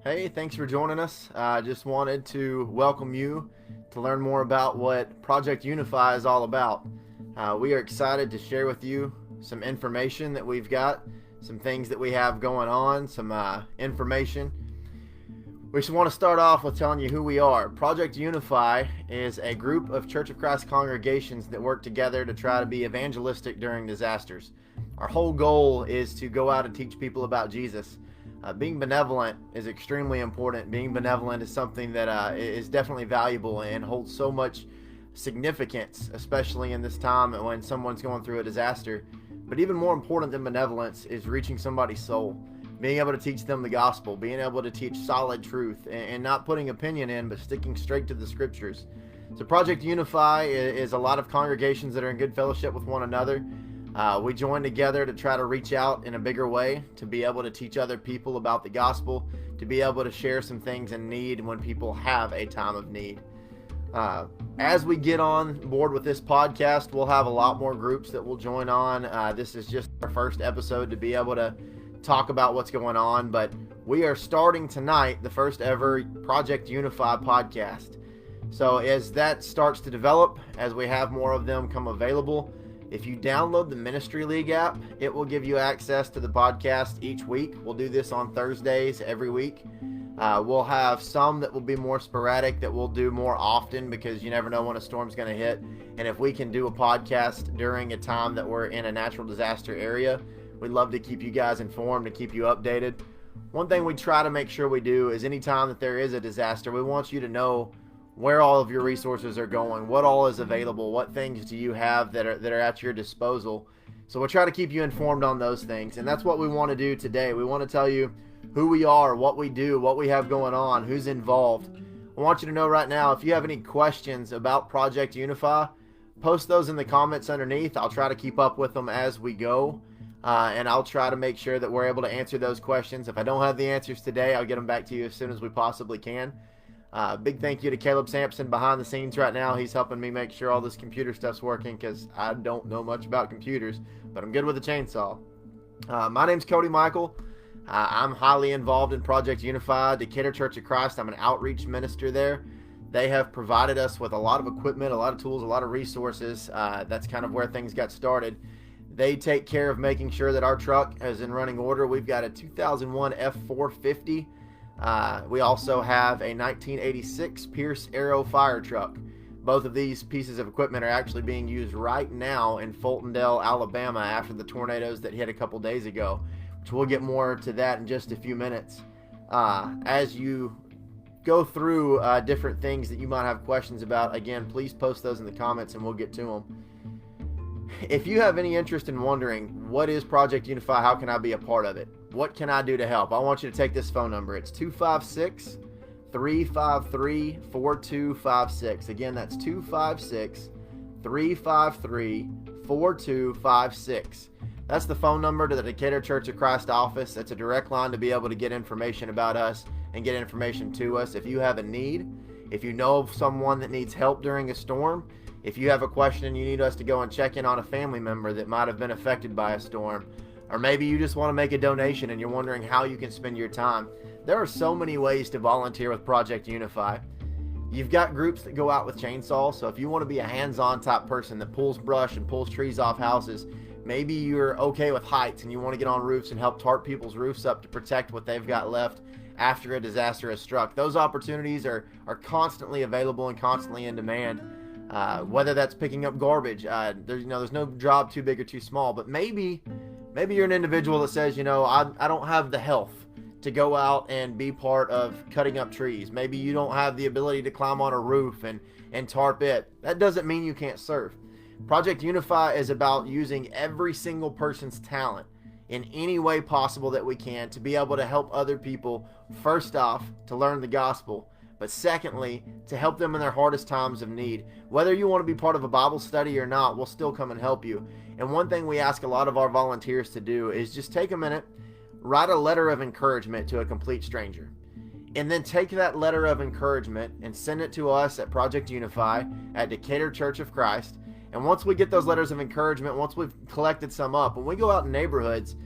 Hey, thanks for joining us. I just wanted to welcome you to learn more about what Project Unify is all about. We are excited to share with you some information that we've got, some things that we have going on, some information. We just want to start off with telling you who we are. Project Unify is a group of Church of Christ congregations that work together to try to be evangelistic during disasters. Our whole goal is to go out and teach people about Jesus. Being benevolent is extremely important. Being benevolent is something that is definitely valuable and holds so much significance, especially in this time when someone's going through a disaster. But even more important than benevolence is reaching somebody's soul, being able to teach them the gospel, being able to teach solid truth, and not putting opinion in, but sticking straight to the scriptures. So Project Unify is a lot of congregations that are in good fellowship with one another. We join together to try to reach out in a bigger way, to be able to teach other people about the gospel, to be able to share some things in need when people have a time of need. As we get on board with this podcast, we'll have a lot more groups that will join on. This is just our first episode to be able to talk about what's going on, but we are starting tonight the first ever Project Unify podcast. So as that starts to develop, as we have more of them come available, if you download the Ministry League app, it will give you access to the podcast each week. We'll do this on Thursdays every week. We'll have some that will be more sporadic that we'll do more often because you never know when a storm's going to hit. And if we can do a podcast during a time that we're in a natural disaster area, we'd love to keep you guys informed and keep you updated. One thing we try to make sure we do is anytime that there is a disaster, we want you to know where all of your resources are going, what all is available, what things do you have that are at your disposal. So we'll try to keep you informed on those things, and that's what we want to do today. We want to tell you who we are, what we do, what we have going on, who's involved. I want you to know right now, if you have any questions about Project Unify, post those in the comments underneath. I'll try to keep up with them as we go, and I'll try to make sure that we're able to answer those questions. If I don't have the answers today, I'll get them back to you as soon as we possibly can. Big thank you to Caleb Sampson behind the scenes right now. He's helping me make sure all this computer stuff's working because I don't know much about computers, but I'm good with a chainsaw. My name's Cody Michael. I'm highly involved in Project Unify, Decatur Church of Christ. I'm an outreach minister there. They have provided us with a lot of equipment, a lot of tools, a lot of resources. That's kind of where things got started. They take care of making sure that our truck is in running order. We've got a 2001 F450. We also have a 1986 Pierce Arrow fire truck. Both of these pieces of equipment are actually being used right now in Fultondale, Alabama after the tornadoes that hit a couple days ago, which we'll get more to that in just a few minutes. As you go through different things that you might have questions about, again, please post those in the comments and we'll get to them. If you have any interest in wondering, what is Project Unify? How can I be a part of it? What can I do to help? I want you to take this phone number. It's 256-353-4256. Again, that's 256-353-4256. That's the phone number to the Decatur Church of Christ office. That's a direct line to be able to get information about us and get information to us. If you have a need, if you know of someone that needs help during a storm, if you have a question and you need us to go and check in on a family member that might have been affected by a storm, or maybe you just want to make a donation and you're wondering how you can spend your time, there are so many ways to volunteer with Project Unify. You've got groups that go out with chainsaws, so if you want to be a hands-on type person that pulls brush and pulls trees off houses, maybe you're okay with heights and you want to get on roofs and help tarp people's roofs up to protect what they've got left after a disaster has struck. Those opportunities are constantly available and constantly in demand. Whether that's picking up garbage, there's no job too big or too small, but maybe you're an individual that says, I don't have the health to go out and be part of cutting up trees. Maybe you don't have the ability to climb on a roof and tarp it. That doesn't mean you can't serve. Project Unify is about using every single person's talent in any way possible that we can to be able to help other people, first off, to learn the gospel, but secondly, to help them in their hardest times of need. Whether you want to be part of a Bible study or not, we'll still come and help you. And one thing we ask a lot of our volunteers to do is just take a minute, write a letter of encouragement to a complete stranger. And then take that letter of encouragement and send it to us at Project Unify at Decatur Church of Christ. And once we get those letters of encouragement, once we've collected some up, when we go out in neighborhoods,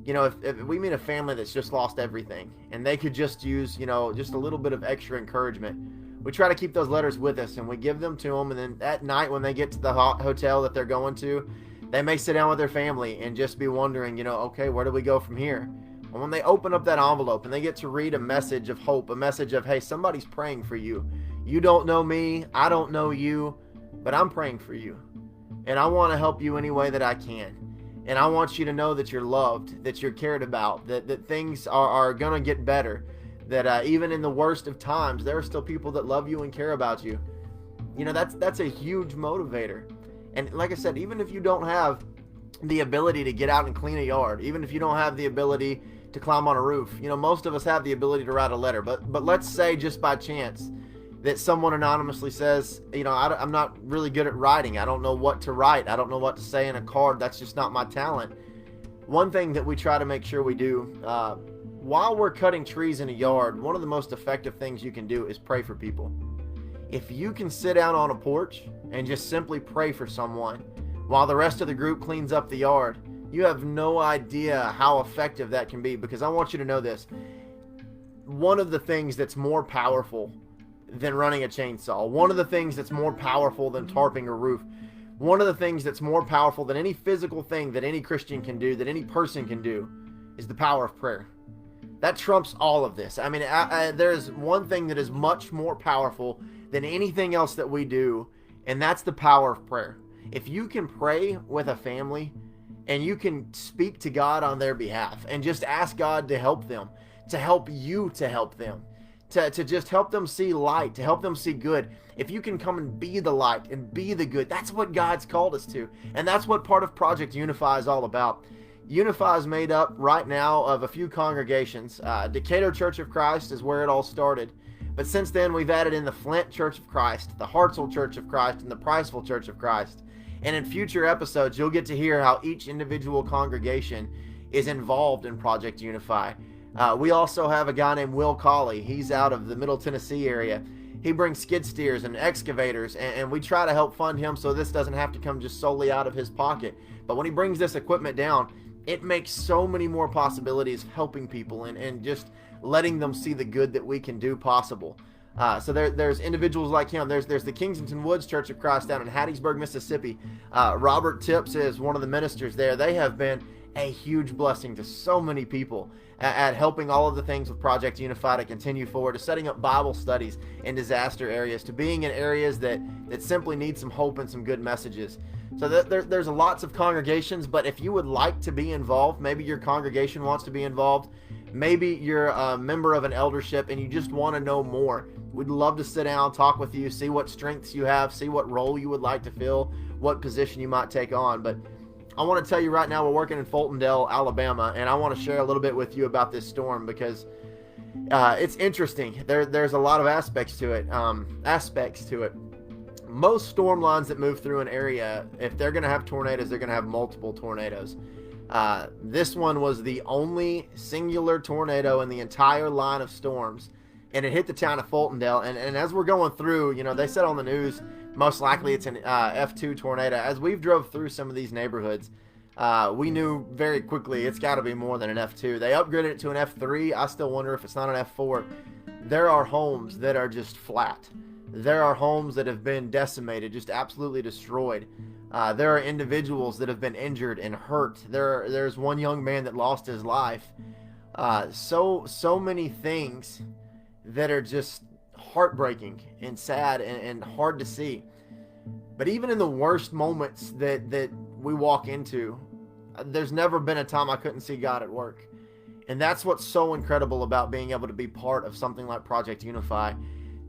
if we meet a family that's just lost everything and they could just use, just a little bit of extra encouragement, we try to keep those letters with us and we give them to them. And then at night when they get to the hotel that they're going to, they may sit down with their family and just be wondering, okay, where do we go from here? And when they open up that envelope and they get to read a message of hope, a message of, hey, somebody's praying for you. You don't know me, I don't know you, but I'm praying for you. And I want to help you any way that I can. And I want you to know that you're loved, that you're cared about, that things are going to get better, that even in the worst of times, there are still people that love you and care about you. That's a huge motivator. And like I said, even if you don't have the ability to get out and clean a yard, even if you don't have the ability to climb on a roof, most of us have the ability to write a letter. But let's say just by chance that someone anonymously says, I'm not really good at writing. I don't know what to write. I don't know what to say in a card. That's just not my talent. One thing that we try to make sure we do, while we're cutting trees in a yard, one of the most effective things you can do is pray for people. If you can sit down on a porch and just simply pray for someone while the rest of the group cleans up the yard, you have no idea how effective that can be. Because I want you to know this. One of the things that's more powerful than running a chainsaw, one of the things that's more powerful than tarping a roof, one of the things that's more powerful than any physical thing that any Christian can do, that any person can do, is the power of prayer. That trumps all of this. I mean, there's one thing that is much more powerful than anything else that we do, and that's the power of prayer. If you can pray with a family and you can speak to God on their behalf and just ask God to help them, to help you to help them, to just help them see light, to help them see good. If you can come and be the light and be the good, that's what God's called us to. And that's what part of Project Unify is all about. Unify is made up right now of a few congregations. Decatur Church of Christ is where it all started. But since then, we've added in the Flint Church of Christ, the Hartselle Church of Christ, and the Priceville Church of Christ. And in future episodes, you'll get to hear how each individual congregation is involved in Project Unify. We also have a guy named Will Colley. He's out of the Middle Tennessee area. He brings skid steers and excavators, and we try to help fund him so this doesn't have to come just solely out of his pocket. But when he brings this equipment down, it makes so many more possibilities of helping people and just letting them see the good that we can do possible. So there's individuals like him. There's the Kingsington Woods Church of Christ down in Hattiesburg, Mississippi. Robert Tipps is one of the ministers there. They have been a huge blessing to so many people at helping all of the things with Project Unify to continue forward, to setting up Bible studies in disaster areas, to being in areas that simply need some hope and some good messages. So there's lots of congregations, but if you would like to be involved, maybe your congregation wants to be involved, maybe you're a member of an eldership and you just want to know more, we'd love to sit down, talk with you, see what strengths you have, see what role you would like to fill, what position you might take on. But I want to tell you right now, we're working in Fultondale, Alabama, and I want to share a little bit with you about this storm because it's interesting. There's a lot of aspects to it. Most storm lines that move through an area, if they're going to have tornadoes, they're going to have multiple tornadoes. This one was the only singular tornado in the entire line of storms, and it hit the town of Fultondale. And as we're going through, they said on the news, most likely it's an F2 tornado. As we've drove through some of these neighborhoods, we knew very quickly it's got to be more than an F2. They upgraded it to an F3. I still wonder if it's not an F4. There are homes that are just flat. There are homes that have been decimated, just absolutely destroyed. There are individuals that have been injured and hurt. There's one young man that lost his life. So many things that are just heartbreaking and sad and hard to see. But even in the worst moments that we walk into, there's never been a time I couldn't see God at work. And that's what's so incredible about being able to be part of something like Project Unify.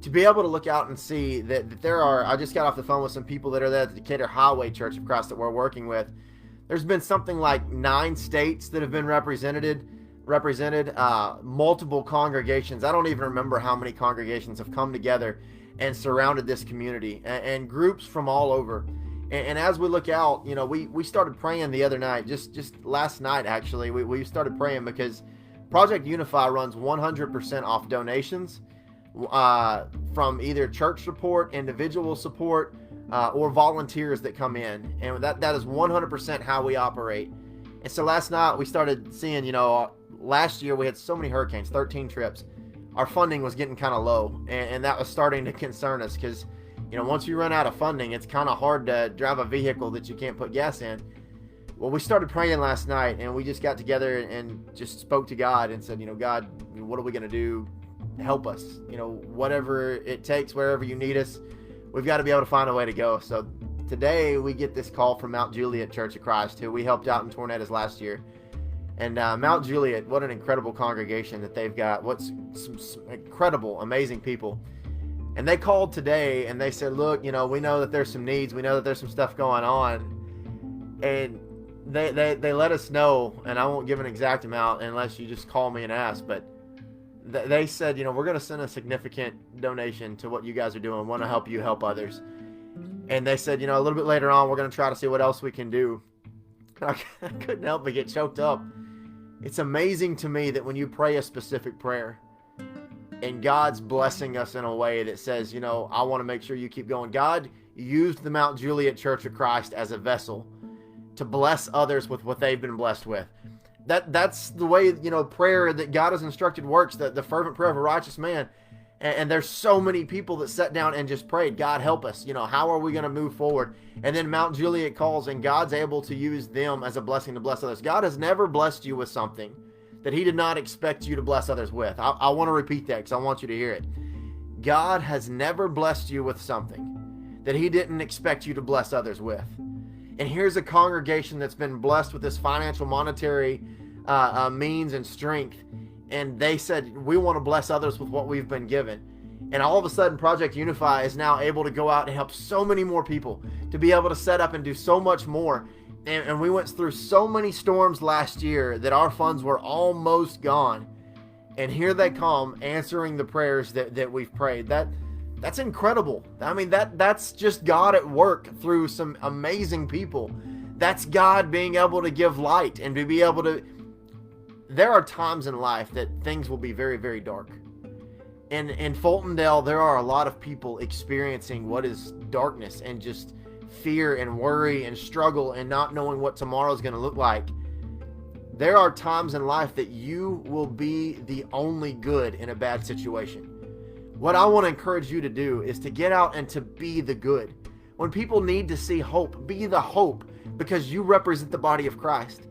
To be able to look out and see that there are, I just got off the phone with some people that are there at the Decatur Highway Church of Christ that we're working with. There's been something like 9 states that have been represented, multiple congregations. I don't even remember how many congregations have come together and surrounded this community, and groups from all over. And as we look out, we started praying the other night, just last night actually, we started praying because Project Unify runs 100% off donations from either church support, individual support, or volunteers that come in. And that is 100% how we operate. And so last night we started seeing, last year we had so many hurricanes, 13 trips. Our funding was getting kind of low, and that was starting to concern us because, once you run out of funding, it's kind of hard to drive a vehicle that you can't put gas in. Well, we started praying last night, and we just got together and just spoke to God and said, God, what are we going to do? Help us. Whatever it takes, wherever you need us, we've got to be able to find a way to go. So today we get this call from Mount Juliet Church of Christ, who we helped out in tornadoes last year. And Mount Juliet, what an incredible congregation that they've got. What's some incredible, amazing people. And they called today and they said, look, we know that there's some needs. We know that there's some stuff going on. And they let us know, and I won't give an exact amount unless you just call me and ask, but they said, we're going to send a significant donation to what you guys are doing. Want to help you help others. And they said, a little bit later on, we're going to try to see what else we can do. I couldn't help but get choked up. It's amazing to me that when you pray a specific prayer and God's blessing us in a way that says, I want to make sure you keep going. God used the Mount Juliet Church of Christ as a vessel to bless others with what they've been blessed with. That's the way, prayer that God has instructed works, the fervent prayer of a righteous man. And there's so many people that sat down and just prayed, God, help us. How are we going to move forward? And then Mount Juliet calls, and God's able to use them as a blessing to bless others. God has never blessed you with something that he did not expect you to bless others with. I want to repeat that because I want you to hear it. God has never blessed you with something that he didn't expect you to bless others with. And here's a congregation that's been blessed with this financial, monetary means and strength. And they said, we want to bless others with what we've been given. And all of a sudden, Project Unify is now able to go out and help so many more people, to be able to set up and do so much more. And we went through so many storms last year that our funds were almost gone. And here they come, answering the prayers that we've prayed. That's incredible. I mean, that's just God at work through some amazing people. That's God being able to give light and to be able to... There are times in life that things will be very, very dark. And in Fultondale, there are a lot of people experiencing what is darkness and just fear and worry and struggle and not knowing what tomorrow is going to look like. There are times in life that you will be the only good in a bad situation. What I want to encourage you to do is to get out and to be the good. When people need to see hope, be the hope because you represent the body of Christ.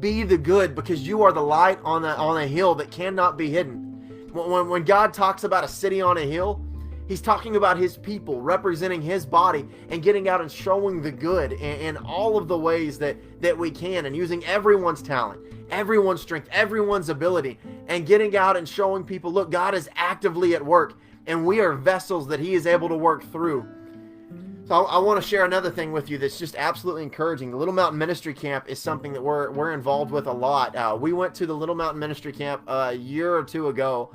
Be the good because you are the light on a hill that cannot be hidden. When God talks about a city on a hill, he's talking about his people representing his body and getting out and showing the good in all of the ways that we can, and using everyone's talent, everyone's strength, everyone's ability, and getting out and showing people, look, God is actively at work and we are vessels that he is able to work through. So I want to share another thing with you that's just absolutely encouraging. The Little Mountain Ministry Camp is something that we're involved with a lot. We went to the Little Mountain Ministry Camp a year or two ago,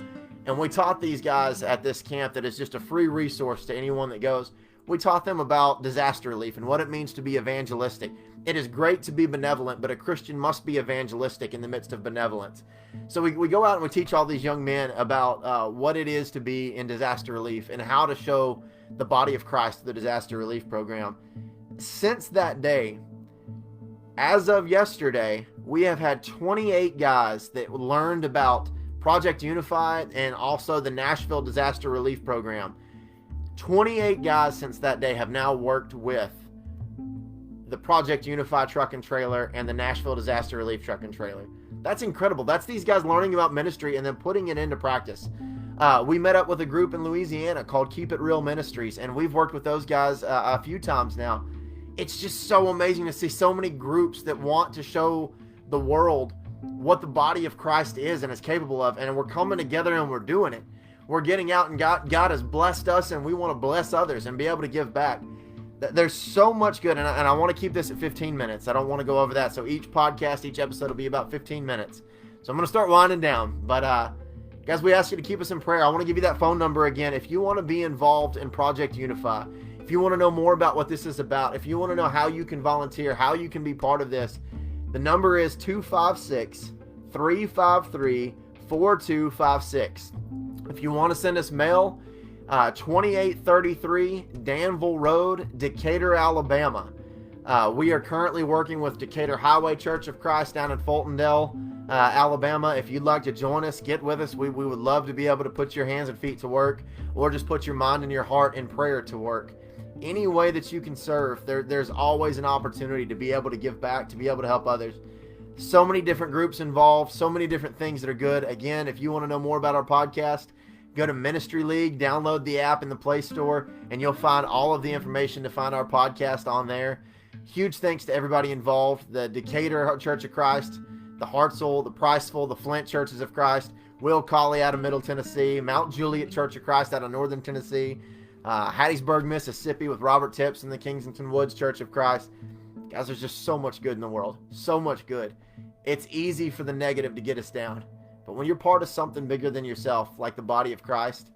and we taught these guys at this camp that is just a free resource to anyone that goes. We taught them about disaster relief and what it means to be evangelistic. It is great to be benevolent, but a Christian must be evangelistic in the midst of benevolence. So we go out and we teach all these young men about what it is to be in disaster relief and how to show the body of Christ, the disaster relief program. Since that day, as of yesterday, we have had 28 guys that learned about Project Unify and also the Nashville Disaster Relief Program. 28 guys since that day have now worked with the Project Unify truck and trailer and the Nashville Disaster Relief truck and trailer. That's incredible. That's these guys learning about ministry and then putting it into practice. We met up with a group in Louisiana called Keep It Real Ministries, and we've worked with those guys a few times now. It's just so amazing to see so many groups that want to show the world what the body of Christ is and is capable of, and we're coming together and we're doing it. We're getting out, and God has blessed us, and we want to bless others and be able to give back. There's so much good, and I want to keep this at 15 minutes. I don't want to go over that, so each podcast, each episode will be about 15 minutes. So I'm going to start winding down, but guys, we ask you to keep us in prayer. I want to give you that phone number again. If you want to be involved in Project Unify, if you want to know more about what this is about, if you want to know how you can volunteer, how you can be part of this, the number is 256-353-4256. If you want to send us mail, 2833 Danville Road, Decatur, Alabama. We are currently working with Decatur Highway Church of Christ down in Fultondale, Alabama. If you'd like to join us, get with us. We would love to be able to put your hands and feet to work, or just put your mind and your heart in prayer to work. Any way that you can serve, there's always an opportunity to be able to give back, to be able to help others. So many different groups involved, so many different things that are good. Again, if you want to know more about our podcast, go to Ministry League, download the app in the Play Store, and you'll find all of the information to find our podcast on there. Huge thanks to everybody involved, the Decatur Church of Christ, the Hartselle, the Priceville, the Flint Churches of Christ, Will Colley out of Middle Tennessee, Mount Juliet Church of Christ out of Northern Tennessee, Hattiesburg, Mississippi with Robert Tipps and the Kensington Woods Church of Christ. Guys, there's just so much good in the world. So much good. It's easy for the negative to get us down. But when you're part of something bigger than yourself, like the body of Christ,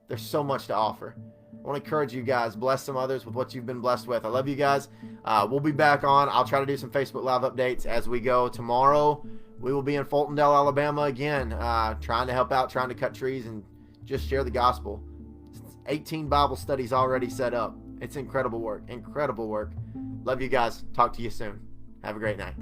there's so much to offer. I want to encourage you guys. Bless some others with what you've been blessed with. I love you guys. We'll be back on. I'll try to do some Facebook Live updates as we go. Tomorrow, we will be in Fultondale, Alabama again, trying to help out, trying to cut trees, and just share the gospel. 18 Bible studies already set up. It's incredible work. Incredible work. Love you guys. Talk to you soon. Have a great night.